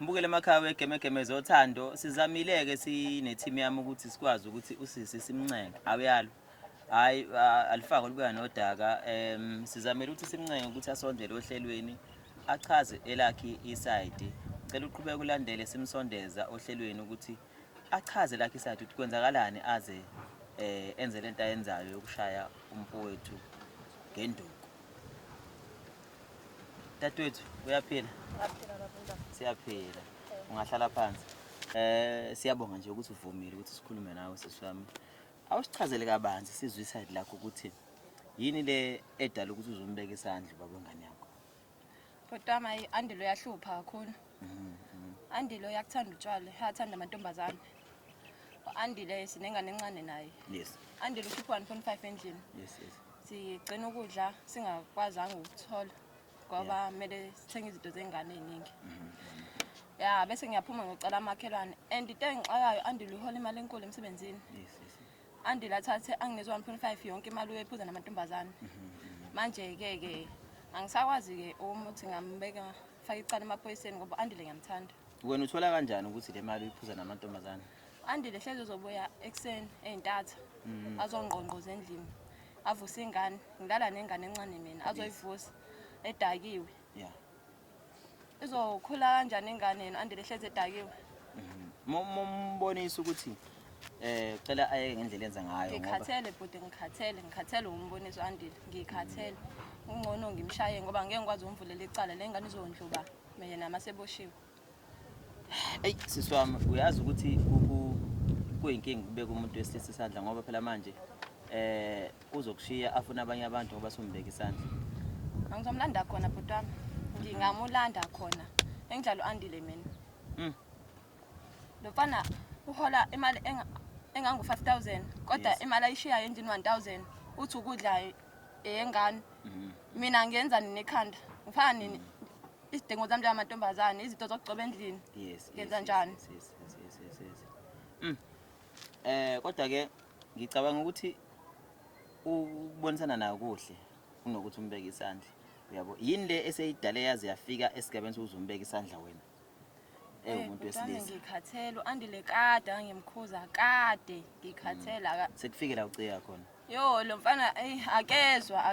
Mbukele emakhaya wegemegeme zothando sizamileke sine team yami ukuthi sikwazi ukuthi usisi simncenge awuyalo hayi alifake libuya nodaka sizamela ukuthi simncenge ukuthi asondele ohlelweni achaze elakhi iside cela uqhubeka ulandele simsondeza ohlelweni ukuthi achaze lakhi iside ukuthi kwenzakalani aze enze lento ayenzayo yokushaya umfowethu ngenduku. Dadewethu uyaphila? Siyaphila. Ungahlala phansi. Siyabonga nje ukuthi uvumile ukuthi sikhulume nawe siswami. Awusichazele kabanzi sizwe iside lakho ukuthi yini le edala ukuthi uzombeka isandla baba ngane yakho. Kodwa mayi Andile uyahlupha kakhulu. Andile uyakuthanda utshwala, uyathanda amantombazane. Andile sinengane encane naye. Yes. Andile ukhipha 1.5 endlini. Yes. Sigcina ukudla singakwazanga ukuthola ngoba kumele sithenge izinto zengane eziningi. Ya bese ngiyaphuma ngicela amakhelwane and into engixakayo Andile uhola imali enkulu emsebenzini. Yes. Andile athathe anginezwe 1.5 yonke imali uyephuza namantombazane. Manje ke angisakwazi ke ukuthi ngambeka faka icala emaphoyiseni ngoba Andile ngiyamthanda. Wena uthola kanjani ukuthi le mali uyiphuza namantombazane? Andile hleze uzobuya ekseni ey'ntatha azongqongqoza endlini avuse ingane ngilala nengane encane mina azoyivusa edakiwe. Yeah. Izokhula kanjani ingane yena Andile hleze edakiwe? Mombonisa ukuthi cela ayeke ngendlela enza ngayo ngoba ngikhathele bhuti ngikhathele umboniso Andile ngikhathele ungcono ngimshaye ngoba ngeke ngikwazi umvulela icala lengane izondluba mina maseboshiwe. Hey siswami uyazi ukuthi kuyinkinga kubeka umuntu wesilisa isandla ngoba phela manje uzokushiya afuna abanye abantu ngoba sombeka isandla. Angizomlanda khona bhuti wami ngingamulanda khona engjalo Andile mina. Lofana uhola imali engangu 5000 kodwa imali ayishiya endlini 1000 uthi ukudla eyengane. Mina ngiyenza nekhanda ngifana nini isidingo zami njengamantombazane izinto zokugcoba endlini. Yes. Ngenza njani? Kodwa ke ngicabanga ukuthi ubonisana nayo kuhle kunokuthi umbeke isandla. Uyabo yini le eseyidale yazi yafika esigabeni sokuzombeka isandla wena umuntu wesilisa. Ngikhathela Andile kade ngimkhuza kade ngikhathela sekufike la ucika khona. Yo lo mfana akezwa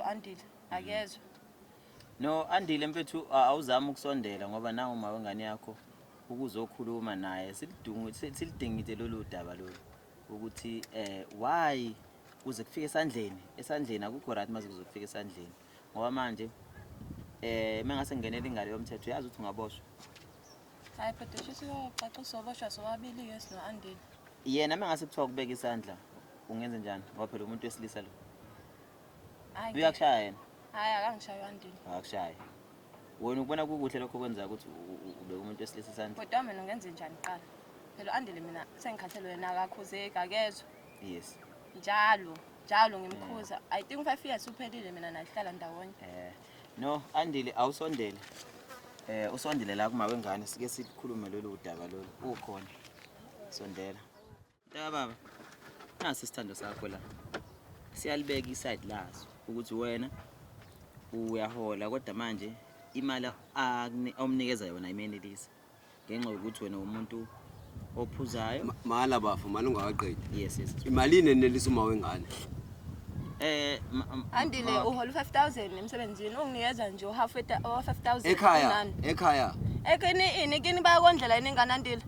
Andile akezwa. No Andile mfethu awuzama ukusondela ngoba nawe uma wengane yakho ukuzokhuluma naye silidingite lolu daba lolu ukuthi why kuze kufike esandleni akukho right mase kuzofika esandleni ngoba manje mengase ngenela ingalo yomthetho uyazi ukuthi ungaboshwa. Hayi bhuti siyoxoxa soboshwa sobabili yes no Andile. Yena mengase kuthiwa kubeka isandla ungenza njani ngoba phela umuntu wesilisa lo. Uyakushaya yena? Hayi akangishayi Andile. Akakushayi. Wena ubona kukuhle lokho kwenza ukuthi ube umuntu wesilisa isandla. Kodwa mina ungenze njani qala? Phela Andile mina sengikhathele wena akakhuzeka akezwe. Yes. Njalo ngimkhuza. I think 5 years uphelile mina nahlala ndawonye. No Andile awusondele. Usondele la kuma wengane sike sikhulume lolu daba lolu ukhona. Sondela. Mntaka baba. Nasi isithando sakho la. Siyalibeka iside lazo ukuthi wena uyahola kodwa manje imali omnikeza yona imenelisa ngenxa yokuthi wena umuntu ophuzayo mala bafu mali ungakaqedi. Yes. Imali nenelisa uma wengane. Andile uhola 5000 emsebenzini unginikeza nje half 5000 ekhaya ekini kini bayakondlela iningane Andile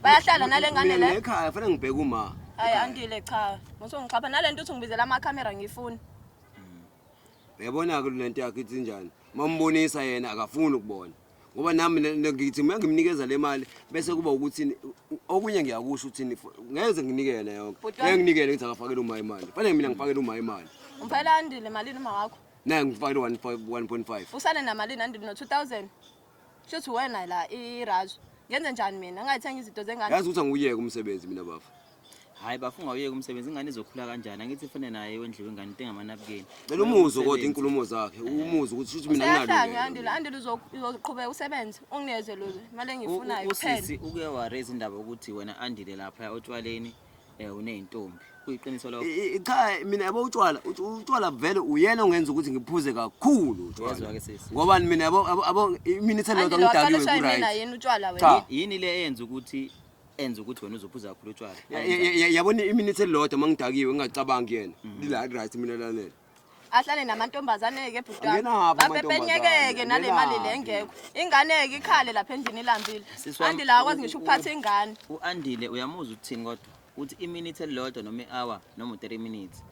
bayahlala nalengane le ekhaya fanele ngibheke uma. Hayi Andile cha musongichapha nalento uthi ngibizela ama camera ngifuna. Uyabona ke lento yakhe ithi njani mambonisa yena akafuni ukubona ngoba nami ngithi ngimnikeza le mali bese kuba ukuthi okunye ngiyakusho uthini ngeze nginikele yonke nginikele ngithi akafakele uma imali fanele mina ngifakele uma imali. Umphela Andile malini uma wakho? Naye ngifakele 1.5 usale namalini Andile no 2000 shothi wena la irazo ngenze njani mina ngayithenga izinto zengane. Yazi ukuthi anguyeke umsebenzi mina bafu. Hayi bafunga uyeke umsebenzi ingane izokhula kanjani angithi fanele naye wendliwe ingane into engamanapukeni. Lela umuzo kodwa inkulumo zakhe umuzo ukuthi shuthi mina nginalo. Andile uzoqhubeka usebenze ungineze lo imali engifunayo kuphela. Usisi uke wa raise indaba ukuthi wena Andile lapha otshwaleni uneyintombi kuyiqiniso lokho. Cha mina yabo utshwala vele uyena ongenza ukuthi ngiphuze kakhulu Uyezwa utshwala. ke sisi. Ngoba mina yabo iminute lodwa Andile ngidakiwe waqalisha yini ku-right. yena utshwala Cha. wena? Yini le enza ukuthi wena uzophuza kakhulu utshwala? Yabona iminute elilodwa mangidakiwe ngingacabangi yena. Lila right mina lanele. Ahlale namantombazane ke Angena ngapha butama babepenyekeke nale mali le engekho ingane ke ikhale lapha endlini ilambile Andile akwazi ngisho ukuphatha ingane U-Andile uyamuzwa ukuthini kodwa uthi iminute elilodwa noma i-hour noma 3 minutes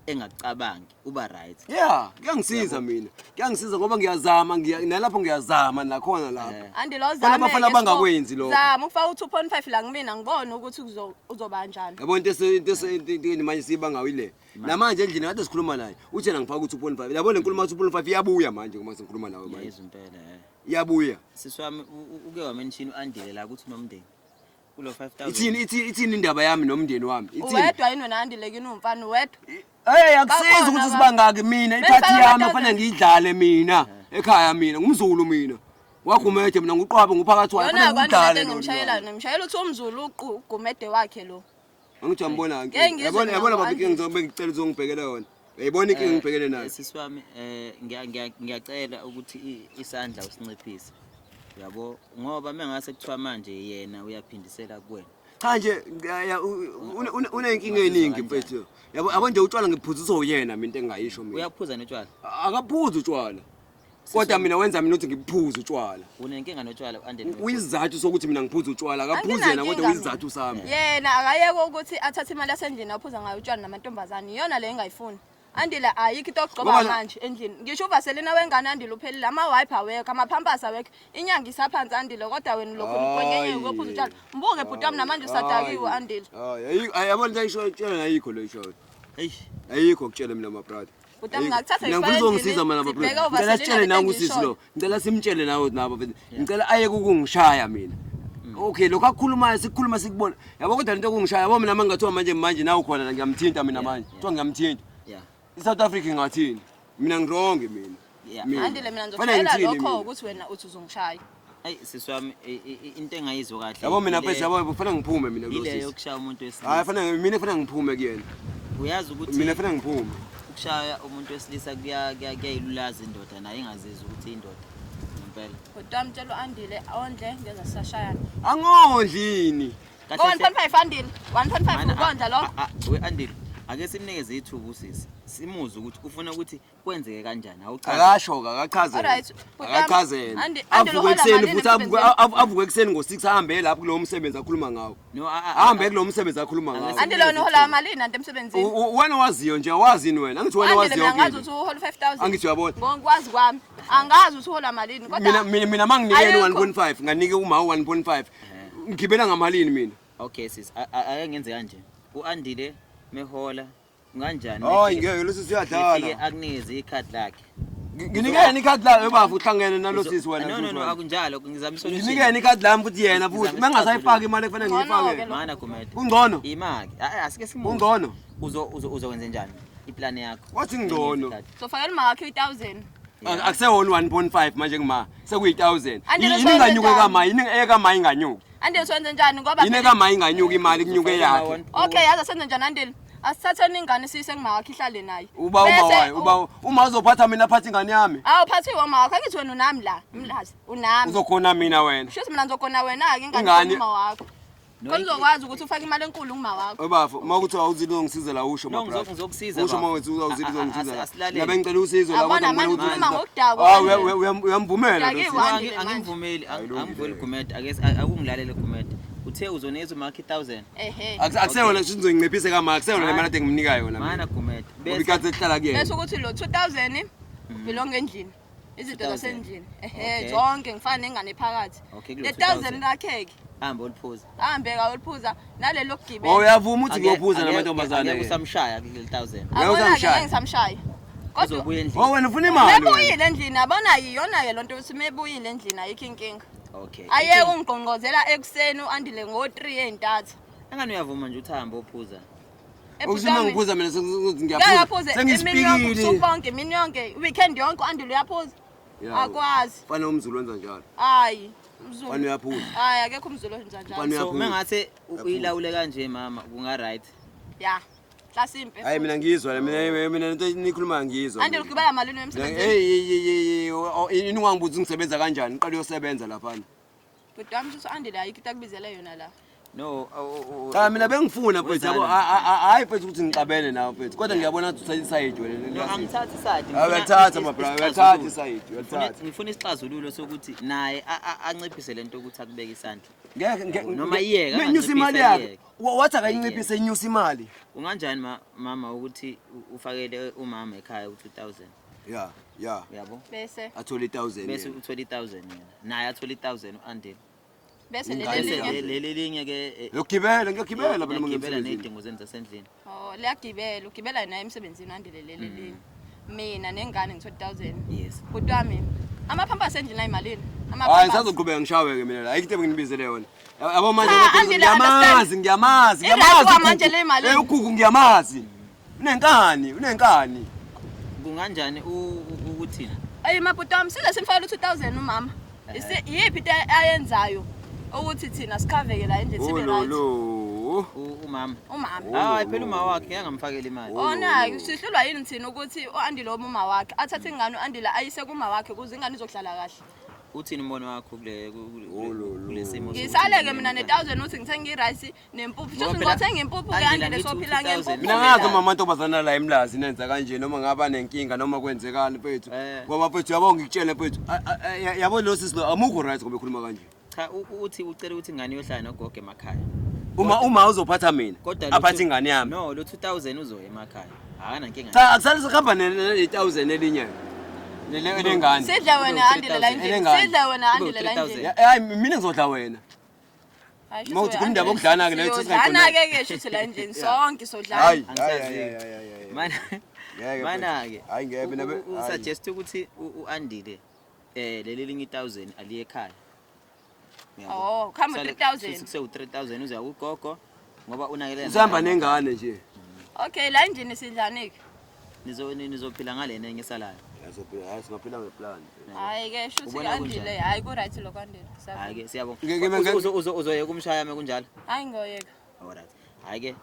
engacabangi uba right. Yeah, kuyangisiza mina. Kuyangisiza ngoba ngiyazama nalapho ngiyazama nakhona lapho. Andile ozama Abafana bangakwenzi lokho. zama ukufaka u2.5 la kumina ngibona ukuthi uzoba kanjani Yabona into manje sibanga uyile. Namanje endlini kade sikhuluma naye. Uthi yena ngifaka u2.5. Yabona inkulumo u2.5 iyabuya manje uma sikhuluma nawe manje. Yezwa impela Iyabuya. Siswami uke wamention u-Andile la ukuthi unomndeni kulo 5000. Ithini indaba yami nomndeni wami? uwedwa yini wena Andile kini umfana uwedwa Hey akusizi ukuthi sibangaki mina iphathi yami kufanele ngiyidlale mina ekhaya mina ngumzulu mina. Wagumede mina nguqwabe nguphakathi wakhe yona ngidlale. ngimshayela nemshayela uthi umzulu ugumede wakhe lo Angithi uyambona ke. Yabona babike ngizobe ngicela uzongibhekela yona. Uyayibona inkingi ngibhekene nayo. Siswami ngiyacela ukuthi isandla usinciphise. Yabo ngoba mengase kuthiwa manje yena uyaphindisela kuwena. Cha nje unenkinga eningi mfethu. Yabo nje utshwala ngiphuzisa uyena mina into engayisho mina. Uyaphuza notshwala? Akaphuza utshwala. Kodwa mina wenza mina ukuthi ngiphuze utshwala. Unenkinga notshwala u-Andile? Uyizathu sokuthi mina ngiphuze utshwala akaphuze yena kodwa uyizathu sami. yena akayeke ukuthi athathe imali yasendlini aphuza ngayo utshwala namantombazane iyona le engayifuni Andile ayikho into okugcoba manje endlini ngisho uvaselina wengane Andile uphelile ama-wipe awekho ama-pampers awekho inyanga isaphansi Andile kodwa wena lokhu ukwenyenye ukuphuza utshwala mbuke bhuti wami namanje usadakiwe Andile Yabona nje isho tshela ayikho lo isho. Hey, Ayikho kutshela mina mabratha. bhuti wami ngakuthatha Mina ngizongisiza mina mabratha. Ngicela sitshele nawe usisi lo. Ngicela simtshele nawe nabo. Ngicela ayeke ukungishaya mina. Okay lokho akukhulumayo sikukhuluma sikubona. Yabo kodwa into okungishaya yabo mina mangathiwa manje nawe khona ngiyamthinta mina manje. Kuthiwa ngiyamthinta. yeah. iSouth Africa ngathini? Mina ngironge mina. Yeah. Andile mina ngizoshayela lokho ukuthi wena uthi uzongishaya Hey siswami into engayizwa kahle. Yabo mina phela yabo kufanele ngiphume mina lo ile sisi. yokushaya umuntu wesilisa. Hayi kufanele ngiphume kuyena. Uyazi ukuthi Mina kufanele ngiphume. ukushaya umuntu wesilisa kuyayilulaza indoda naye ingazizwa ukuthi indoda ngempela. bhuti wami tshela u-Andile ondle ngeza sisashayana Angondlini. 1.5 Andile 1.5 ukondla lo We-Andile ake simnikeze ithuba usisi simuze ukuthi ufuna ukuthi kwenzeke kanjani Akasho akachazela. Alright, Akachazela. Andile Avuke ekseni malini futhi avuke ekseni ngo6 ahambe lapho kulo msebenzi akhuluma ngawo. no Ahambe kulo msebenzi akhuluma ngawo. Andile wena uhola malini anti emsebenzini Wena waziyo nje awazini wena. Angithi wena Andile waziyo mina ngazi ke. ukuthi uhola 5000 Angithi uyabona. ngokwazi kwami angazi ukuthi uhola malini kodwa Mina manginikele Ayikho. 1.5 nganike uma 1.5. Ngibela ngamalini mina? okay sis ake ngenze kanje u-Andile mehola kanjani Hayi ngeke lo sisi Ufike uyadala. akunikeze ikhadi lakhe. Nginikeni ikhadi la ebafu uhlangene nalo sisi wena. No akunjalo ngizama isolution. Nginikeni ikhadi lami futhi yena futhi mengasayifaki imali ekufanele ngiyifake. Mana kumede. Kungcono. Imaki asike simuze. Kungcono. Uzokwenza njani iplan yakho? Wathi ngcono. sofakela imali yakho 1000 Akusewona 1.5 manje ngima sekuyi1000. Andile Yini inganyuke soyenza kama yini ekama inganyuki. Andile senze njani ngoba Yini ekama inganyuki imali kunyuke yakhe. okay yazi senze njani Andile asithatheni ingane siyise ngumakho ihlale naye Uma uzophatha mina phathi ingane yami. awuphathiwe makho angithi wena unami la umlazi unami Uzokhona mina wena. Shuthi mina ngizokona wena ke ingane uma wakho No, Konizokwazi ukuthi ufake imali enkulu nguma wakho. Obafu makuthi awuzili ungisiza la usho No, brother. ngizokusiza Usho baba. mawethu uzawuzili ungisiza la. Asilalele. Ngabe ngicela usizo la Abona manje kodwa ukhuluma ngokudakwa. uyamvumela lo Yake sisi. wa- Andile manje. Angimvumeli angivumeli Gumede akungilalele Gumede uthe uzoneza umakhi 1000 Ehe. Akuseyona sizonginciphise kama akuseyona le mali ade ngimnika yona mana Gumede ubikaze ehlala Bese kuyena. ukuthi lo 2000 belonga endlini. Izinto 2000. zasendlini. Okay. Ehe, zonke ngifana nengane phakathi. Okay, kulo Le 2000. 1000 lakheke. hamba uliphuza Ahambe ka uliphuza nalelo kugibela. Uyavuma uthi ngiyophuza namantombazane. Angeke usamshaya kule 1000 Ngeke Abona ke uzamshaya. ngeke ngisamshaya. Kodwa uzobuya endlini Wena ufuna imali. wena? mebuyile endlini abona yiyona ke lonto ukuthi mebuyile endlini ayikho inkinga. okay Ayeke ungqongqozela ekseni uandile ngo3 entathu. angani uyavuma nje uthi hamba ophuza Ukusima ngiphuza mina ngiyaphuza. Ngiyaphuza imini yonke Sengispikile. usuku bonke imini yonke weekend yonke uandile uyaphuza. Akwazi. Fana umzulu wenza njalo. Hayi. Fana Umzulu. uyaphuza. Hayi akekho umzulu wenza njalo. Fana so uyaphuza. mengathi uyilawule kanje mama kunga right Ya. Hlasimpe. Hayi mina ngizwa mina into nikhuluma ngizwa. Andile ugibela malini emsebenzini? Hey inungangibuza ngisebenza kanjani ngiqale uyosebenza lapha. Bhuti wami uthi Andile ayikho into akubizele yona la. No, Cha mina bengifuna mfethu yabo hayi mfethu ukuthi ngiqabele nawe mfethu kodwa ngiyabona ukuthi uthatha iside wena. no angithathi iside. Awuyathatha my brother, uyathatha iside, uyathatha. Ngifuna isixazululo sokuthi naye anciphise lento ukuthi akubeke isandla. Ngeke Noma iyeka, menyusa imali anganciphisa yakhe. Wathi akayinciphise inyusa imali. Unganjani mama ukuthi ufakele umama ekhaya u2000? Yeah. Yabo? Bese Athola 1000. Bese uthola 1000 yena. Naye athola 1000 uAndile. bese Bese leli linye ke ngiyogibela phela mina ngiyagibela ngiyogibela. nedingo zenza sendlini. oh liyagibela ugibela naye emsebenzini Andile leli. Mina nengane ngithola 1000. Yes. Bhuti wami amaphampas endlini ayimalini? Hayi ngisazoqhubeka ngishaweke mina la. Ayikho into engibizele yona. Yabo manje Andile, ngiyamazi. Irayithi manje le mali. Ugugu ngiyamazi. Unenkani. Kunganjani ukuthina? Ayi mabhuti wami size simfakele u2000 umama. Yiphi into ayenzayo ukuthi thina sikhaveke la endlini sibe right. Umama. Umama. Hayi phela uma wakhe yangamfakela imali. Ona sihlulwa yini thina ukuthi uAndile uma wakhe athathe ingane uAndile ayise kuma wakhe kuze ingane izohlala kahle. Uthini umbono wakho kule simo? Ngisaleke mina ne1000 uthi ngithenga irice nempuphu. Shothi ngothenga impuphu ke Andile sophila ngempuphu. Mina ngazi uma amantombazana la emlazi nenza kanje noma ngaba nenkinga noma kwenzekani mfethu. Ngoba mfethu yabo ngikutshela mfethu yabo lo sisi lo amukho right ngoba ekhuluma kanje. Cha uthi ucela ukuthi ingane yohlala nogogo emakhaya. Uma uzophatha mina aphathe ingane yami. No lo 2000 uzoya emakhaya. Akana inkinga. Cha akusale sikhamba ne1000 elinye. Lengane. Sidla wena Andile la endlini. Sidla wena Andile la endlini. Hayi mina ngizodla wena. Mawuthi kumndaba okudlana ke leyo sisingayidlana ke shuthi la endlini sonke sodlana. Hayi. Mana ke. Hayi ngeke mina suggest ukuthi uAndile leli linye 1000 aliye ekhaya. Oh, khamba 3000. Sikuse u3000 uza kugogo ngoba unakelela. Usihamba nengane nje. Okay, la endlini sidlanike. Nizophila ngalena engesalayo. Hayi singaphila ngeplan. Hayi ke shuthi Andile hayi ku right lo Andile. Hayi ke siyabonga. Uzoyeka umshaya mekunjalo. Hayi ngoyeka. Alright. Hayi ke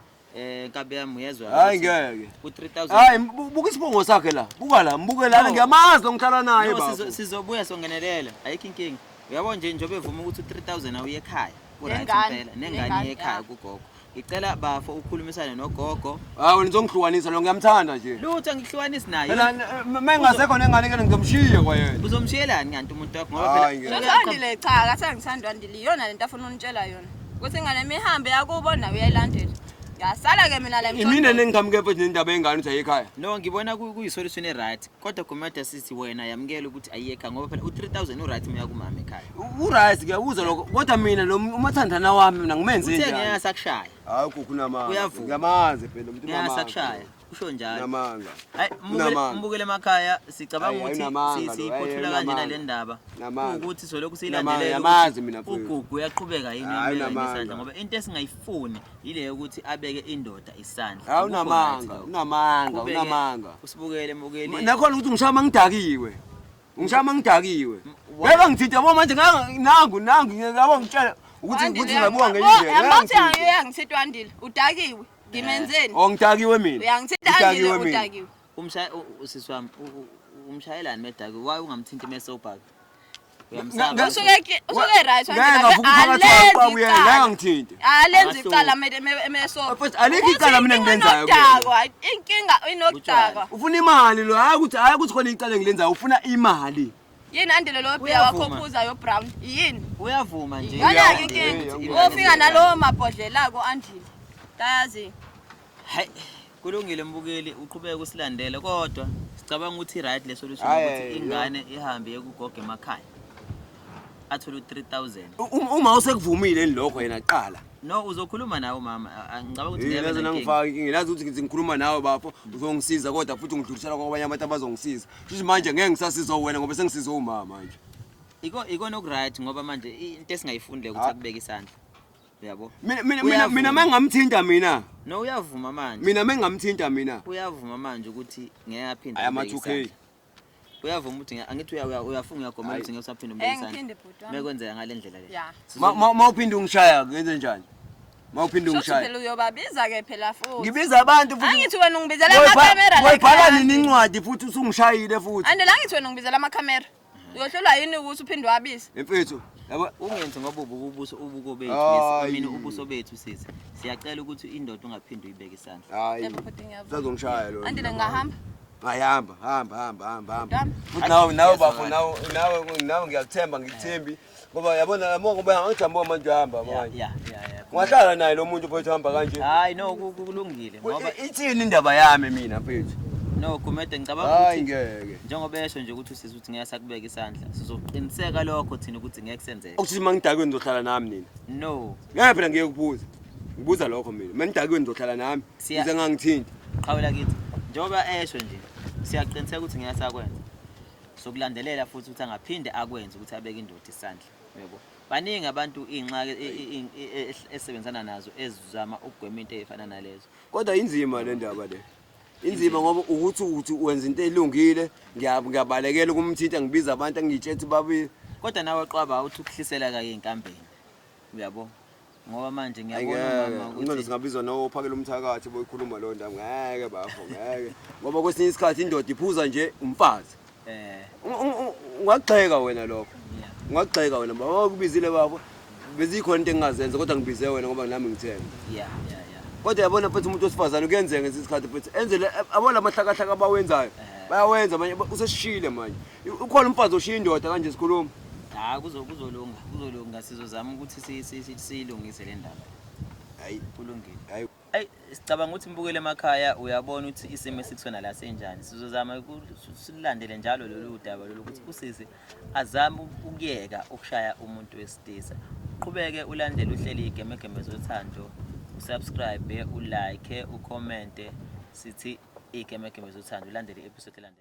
Nkabi yami uyezwa. Hayi ngeke. U3000. Hayi buka isibongo sakhe la. Buka la, mbuke la ngiyamazi ngikhala naye baba. Sizobuya songenelela. Ayikho inkinga. Uyabona nje njobe evuma ukuthi u3000 awuye ekhaya. Right impela. Nengane ekhaya kugogo. Ngicela bafo ukhulumisane nogogo. Hayi nizongihlukanisa lo ngiyamthanda nje. Lutho ngihlukanisi naye. Phela mengasekho nengane ke ngizomshiya kwayena. Uzomshiyelani kanti umuntu wakho ngoba phela Andile cha akasangithandwa Andile iyona lento afuna unitshela yona. Ukuthi ingane mihambe yakubona uyayilandela. Yasala ke mina la mthombo. Imina nengikamke mfethu nendaba yengane uthi ayikhaya. No ngibona kuyisolution eright kodwa kumada sithi wena yamukela ukuthi ayekha ngoba phela u3000 uright mina kumama ekhaya. Uright ke uza lokho kodwa mina lo umathandana wami mina ngimenze njani? Uthe ngeke sakushaya. Hayi kukhunama. Uyavuma. Ngiyamazi phela umuntu ngeke sakushaya. Usho njalo. Namanga. Hayi mbukele emakhaya sicabanga ukuthi siphothula kanje nale ndaba. Ukuthi soloko siyilandelela. Yamazi mina mfowethu. Ugugu uyaqhubeka yini isandla ngoba into esingayifuni ile yokuthi abeke indoda isandla. Hayi unamanga. Usibukele mbukeli. Nakhona ukuthi ngishaya ngidakiwe. Beka ngithithi yabo manje nangu ngiyabo ngitshela ukuthi ngabuka ngendlela. Yambathi angithithwa Andile udakiwe. Ngimenzeni? Ngidakiwe mina. Uyangithinta Andile udakiwe. Usisi wami umshayelani medakiwe waye ungamthinti mesobhaka. Uyamsaba. Usuke right ngithinte. Alenze icala emeso. Futhi alikho icala mina ngilenzayo. Inkinga inokudaka. Ufuna imali lo hayi ukuthi khona icala engilenzayo ufuna imali. Yini Andile lo bheka wakho ophuza yo brown yini? Uyavuma nje. Yana inkinga. Ufika nalo mabhodlela ko Andile. Tayazi. Hayi kulungile mbukeli uqhubeka usilandele kodwa sicabanga ukuthi right le solution ukuthi ingane ihambe yekugogo emakhaya. Athola u3000. Uma usekuvumile lokho yena qala. No uzokhuluma nawe mama ngicabanga ukuthi ngiyabona nangifaka inkinga ngilazi ukuthi ngikhuluma nawe bafo uzongisiza kodwa futhi ngidlulisela kwabanye abantu abazongisiza. Kusho manje ngeke ngisasiza wena ngoba sengisiza umama manje. Ikona okuright ngoba manje into esingayifundile ukuthi akubeka isandla. Uyabo? Mina mengamthinta mina. No uyavuma manje. Mina mengamthinta mina. Uyavuma manje ukuthi ngeke aphinde ama 2K. Uyavuma ukuthi angithi uyafunga uyagomela ukuthi ngeke usaphinde ubeke isandla. Mekwenzeka ngalendlela le. Yeah. Mawuphinde ungishaya ngenze njani? mawuphinde Shothi ungishaye phela uyobabiza ke phela futhi. ngibiza abantu futhi Angithi wena ungibizela amakamera la. wayibhala nini incwadi futhi usungishayile futhi Andela ngithi wena ungibizela amakamera. Uyohlolwa yini ukuthi uphinde wabiza? emfethu yabo ungenzi ngoba ubuko bethu Hayi. mina ubuso bethu sisi siyacela ukuthi indoda ungaphindi uyibeke isandla hayi Yebo futhi ngiyabona. uzongishaya lo Andile ngahamba. ngahamba hamba Dami. futhi nawe bafo nawe ngiyakuthemba ngikuthembi ngoba yabona ngoba angijambo manje hamba manje ya ungahlala naye lo muntu mfethu hamba kanje hayi no kulungile ngoba ithini indaba yami mina mfethu no Gumede ngicabanga hayi ukuthi ngeke njengoba esho nje ukuthi usisi uthi ngeke sakubeka isandla sizoqiniseka lokho thina ukuthi ngeke kusenzeke okuthi mangidakweni ngizohlala nami nina no ngeke phela ngiye kubuza ngibuza lokho mina mangidakweni ngizohlala nami Siya- uze ngangithinti qhawula kithi njengoba esho nje siyaqiniseka ukuthi ngeke sakwenza sokulandelela futhi ukuthi angaphinde akwenze ukuthi abeke indoda isandla yebo baningi abantu inxaki esebenzana nazo ezizama ukugwema into ezifana nalezo kodwa inzima le ndaba le inzima ngoba ukuthi wenza into elungile ngiyabalekela kumthinta ngibiza abantu angiyitshethi babi kodwa nawe qwaba uthi ukuhlisela kake inkampeni uyabo ngoba manje ngiyabona mama ngicela ukuthi singabizwa nophakela umthakathi boyikhuluma lo ndaba ngeke bafo ngeke ngoba kwesinye isikhathi indoda iphuza nje umfazi ungagxeka wena lokho yeah. ungagxeka wena bakubizile bafo bezikhona into engingazenza kodwa ngibize wena ngoba nami ngithenga Yeah. kodwa yabona phethe umuntu wesifazane kuyenzeka ngesikhathi phethe enzele abona amahlakahlaka abawenzayo bayawenza manje useshishile manje ukhona umfazi oshiya indoda kanje sikhuluma Kuzolunga sizozama ukuthi siyilungise le ndaba hayi kulungile hayi Ay sicabanga ukuthi mbukele emakhaya uyabona ukuthi isimo esithona la senjani sizozama silandele njalo lolu daba lokuthi usisi azama ukuyeka ukushaya umuntu wesidisa uqhubeke ulandele uhleli igemegeme zothando usubscribe ulike ucommente sithi igemegeme zothando ulandele episode elandelayo